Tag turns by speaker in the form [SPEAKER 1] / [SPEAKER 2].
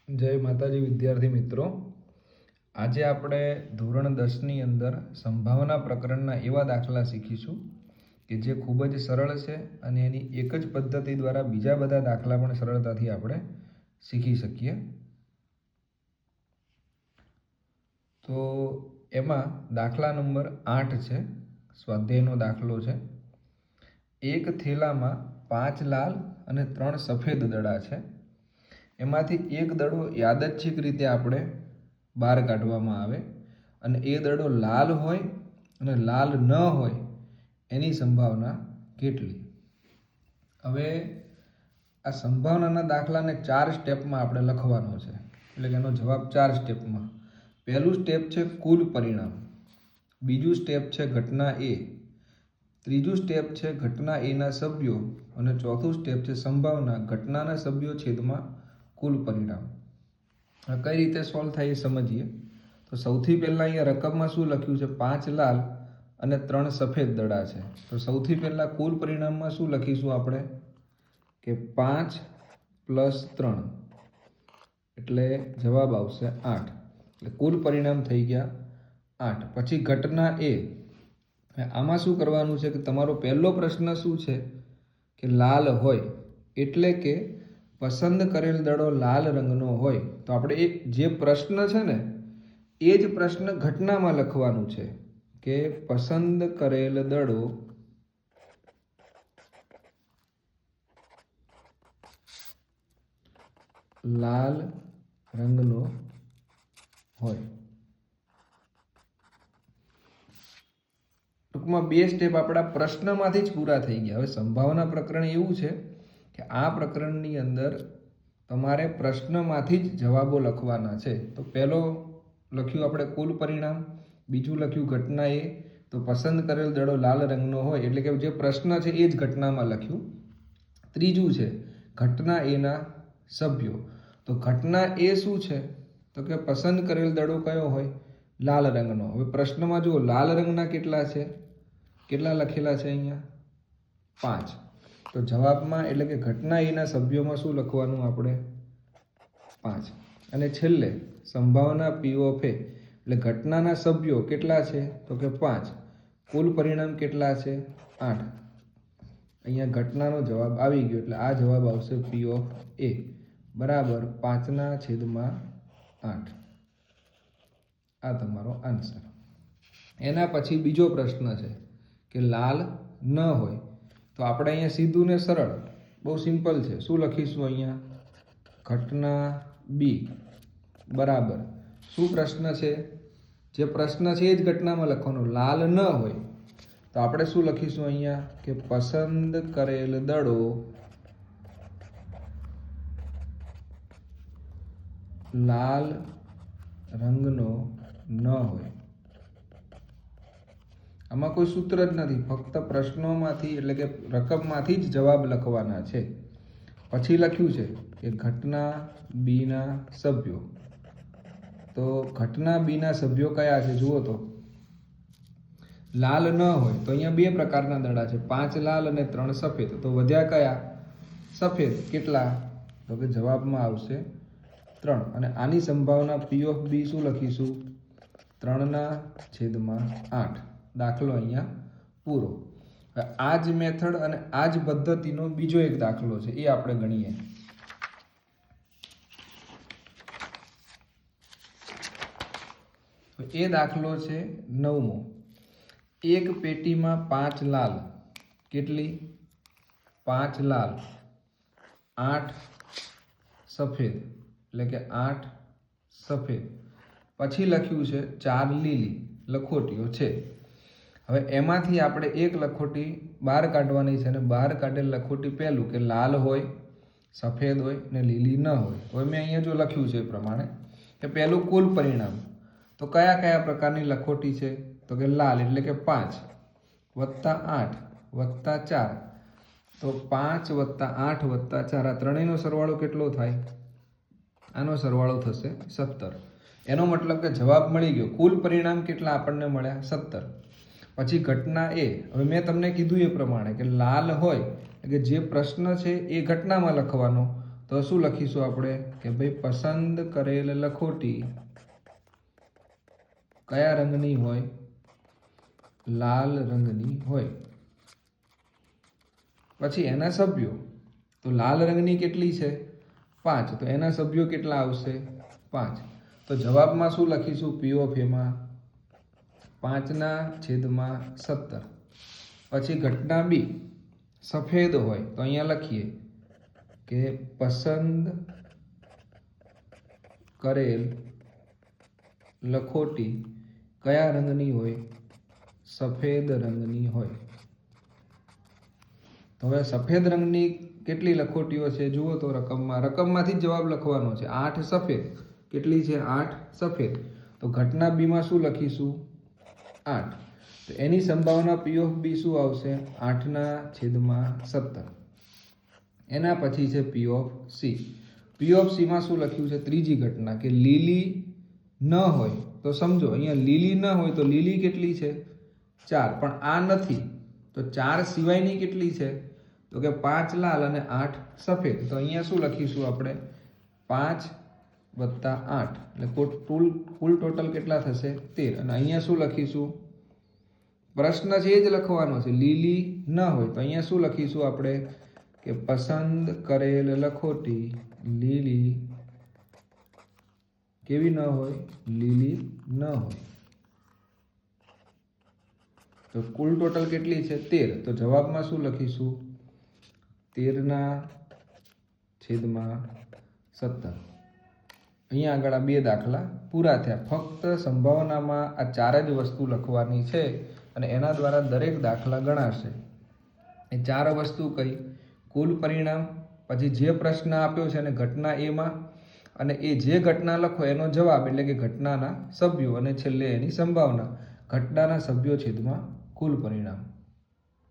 [SPEAKER 1] જય માતાજી વિદ્યાર્થી મિત્રો, આજે આપણે ધોરણ 10ની અંદર સંભાવના પ્રકરણના એવા દાખલા શીખીશું કે જે ખૂબ જ સરળ છે અને એની એક જ પદ્ધતિ દ્વારા બીજા બધા દાખલા પણ સરળતાથી આપણે શીખી શકીએ. તો એમાં દાખલા નંબર 8 છે, સ્વાધ્યાયનો દાખલો છે. એક થેલામાં 5 લાલ અને 3 સફેદ દડા છે. એમાંથી એક દડો યાદચ્છિક રીતે આપણે બહાર કાઢવામાં આવે અને એ દડો લાલ હોય અને લાલ ન હોય એની સંભાવના કેટલી? હવે આ સંભાવનાના દાખલાને 4 સ્ટેપમાં આપણે લખવાનો છે, એટલે કે એનો જવાબ 4 સ્ટેપમાં. પહેલું સ્ટેપ છે કુલ પરિણામ, બીજું સ્ટેપ છે ઘટના એ, ત્રીજું સ્ટેપ છે ઘટના એના સભ્યો અને ચોથું સ્ટેપ છે સંભાવના ઘટનાના સભ્યો છેદમાં કુલ પરિણામ. કઈ રીતે સોલ્વ થાય એ સમજીએ. તો સૌથી પહેલાં અહીંયા રકમમાં શું લખ્યું છે? 5 લાલ અને 3 સફેદ દડા છે. તો સૌથી પહેલાં કુલ પરિણામમાં શું લખીશું આપણે? કે 5 + 3 એટલે જવાબ આવશે 8. એટલે કુલ પરિણામ થઈ ગયા 8. પછી ઘટના એ, આમાં શું કરવાનું છે કે તમારો પહેલો પ્રશ્ન શું છે કે લાલ હોય, એટલે કે પસંદ કરેલ દડો લાલ રંગનો હોય. તો આપણે જે પ્રશ્ન છે ને એ જ પ્રશ્ન ઘટનામાં લખવાનું છે કે પસંદ કરેલ દડો લાલ રંગનો હોય. ટૂંકમાં 2 સ્ટેપ આપણા પ્રશ્નમાંથી જ પૂરા થઈ ગયા. હવે સંભાવના પ્રકરણ એવું છે કે આ પ્રકરણની અંદર તમારે પ્રશ્નમાંથી જ જવાબો લખવાના છે. તો પહેલો લખ્યું આપણે કુલ પરિણામ, બીજું લખ્યું ઘટના એ. તો પસંદ કરેલ દડો લાલ રંગનો હોય એટલે કે જે પ્રશ્ન છે એ જ ઘટનામાં લખ્યું. ત્રીજું છે ઘટના એના સભ્યો. તો ઘટના એ શું છે? તો કે પસંદ કરેલ દડો કયો હોય? લાલ રંગનો. હવે પ્રશ્નમાં જુઓ, લાલ રંગના કેટલા છે? કેટલા લખેલા છે અહીંયા? 5. તો જવાબમાં એટલે કે ઘટના એના સભ્યોમાં શું લખવાનું આપણે? 5. અને છેલ્લે સંભાવના P of A એટલે ઘટનાના સભ્યો કેટલા છે? તો કે 5. કુલ પરિણામ કેટલા છે? 8. અહીંયા ઘટનાનો જવાબ આવી ગયો એટલે આ જવાબ આવશે P of A બરાબર 5/8. આ તમારો આન્સર. એના પછી બીજો પ્રશ્ન છે કે લાલ ન હોય. તો આપણે અહીંયા સીધું ને સરળ, બહુ સિમ્પલ છે. શું લખીશું અહીંયા? ઘટના B બરાબર શું પ્રશ્ન છે? જે પ્રશ્ન છે એ જ ઘટનામાં લખવાનો. લાલ ન હોય તો આપણે શું લખીશું અહીંયા? કે પસંદ કરેલ દડો લાલ રંગનો ન હોય. આમાં કોઈ સૂત્ર જ નથી, ફક્ત પ્રશ્નોમાંથી એટલે કે રકમમાંથી જ જવાબ લખવાના છે. પછી લખ્યું છે કે ઘટના બીના સભ્યો. તો ઘટના બીના સભ્યો કયા છે? જુઓ તો લાલ ન હોય તો અહીંયા 2 પ્રકારના દડા છે, 5 લાલ અને 3 સફેદ. તો વધ્યા કયા? સફેદ. કેટલા? તો કે જવાબમાં આવશે 3. અને આની સંભાવના P of B શું લખીશું? 3/8. દાખલો અહીંયા પૂરો. આ જ મેથડ અને આ જ પદ્ધતિનો બીજો એક દાખલો છે, એ આપણે ગણીએ. એ દાખલો છે 9મો. એક પેટીમાં 5 લાલ. કેટલી? 5 લાલ, 8 સફેદ એટલે કે 8 સફેદ. પછી લખ્યું છે 4 લીલી લખોટીઓ છે. હવે એમાંથી આપણે એક લખોટી બહાર કાઢવાની છે અને બહાર કાઢેલ લખોટી પહેલું કે લાલ હોય, સફેદ હોય ને લીલી ન હોય. હવે મેં અહીંયા જો લખ્યું છે એ પ્રમાણે કે પહેલું કુલ પરિણામ. તો કયા કયા પ્રકારની લખોટી છે? તો કે લાલ એટલે કે 5 + 8 + 4. તો 5 + 8 + 4 આ ત્રણેયનો સરવાળો કેટલો થાય? આનો સરવાળો થશે 17. એનો મતલબ કે જવાબ મળી ગયો. કુલ પરિણામ કેટલા આપણને મળ્યા? 17. પછી ઘટના એ, હવે મેં તમને કીધું એ પ્રમાણે કે લાલ હોય એટલે કે જે પ્રશ્ન છે એ ઘટનામાં લખવાનો. તો શું લખીશું આપણે કે ભાઈ પસંદ કરેલ લખોટી કયા રંગની હોય? લાલ રંગની હોય. પછી એના સભ્યો, તો લાલ રંગની કેટલી છે? 5. તો એના સભ્યો કેટલા આવશે? 5. તો જવાબમાં શું લખીશું? P of A માં 5/17. પછી ઘટના બી સફેદ હોય તો અહીંયા લખીએ કે પસંદ કરેલ લખોટી કયા રંગની હોય? સફેદ રંગની હોય. તો હવે સફેદ રંગની કેટલી લખોટીઓ છે જુઓ તો રકમમાંથી જ જવાબ લખવાનો છે. 8 સફેદ. કેટલી છે? 8 સફેદ. તો ઘટના બી માં શું લખીશું? 8. તો એની સંભાવના P of B શું આવશે? 8/17. એના પછી છે P of C. P of C માં શું લખ્યું છે? ત્રીજી ઘટના કે લીલી ન હોય. તો સમજો અહીંયા લીલી ન હોય તો લીલી કેટલી છે? 4. પણ આ નથી તો 4 સિવાયની કેટલી છે? તો કે 5 લાલ અને 8 સફેદ. તો અહીંયા શું લખીશું આપણે? 5 + 8 એટલે કુલ ટોટલ કેટલા થશે? 13. અને અહીંયા શું લખીશું? પ્રશ્ન છે એ જ લખવાનો છે. લીલી ન હોય તો અહીંયા શું લખીશું આપણે કે પસંદ કરેલ લખોટી લીલી કેવી ન હોય? લીલી ન હોય. તો કુલ ટોટલ કેટલી છે? 13. તો જવાબમાં શું લખીશું? 13/17. અહીંયા આગળ આ 2 દાખલા પૂરા થયા. ફક્ત સંભાવનામાં આ 4 જ વસ્તુ લખવાની છે અને એના દ્વારા દરેક દાખલા ગણાશે. એ 4 વસ્તુ કઈ? કુલ પરિણામ, પછી જે પ્રશ્ન આપ્યો છે અને ઘટના એમાં, અને એ જે ઘટના લખો એનો જવાબ એટલે કે ઘટનાના સભ્યો, અને છેલ્લે એની સંભાવના. ઘટનાના સભ્યો છેદમાં કુલ પરિણામ.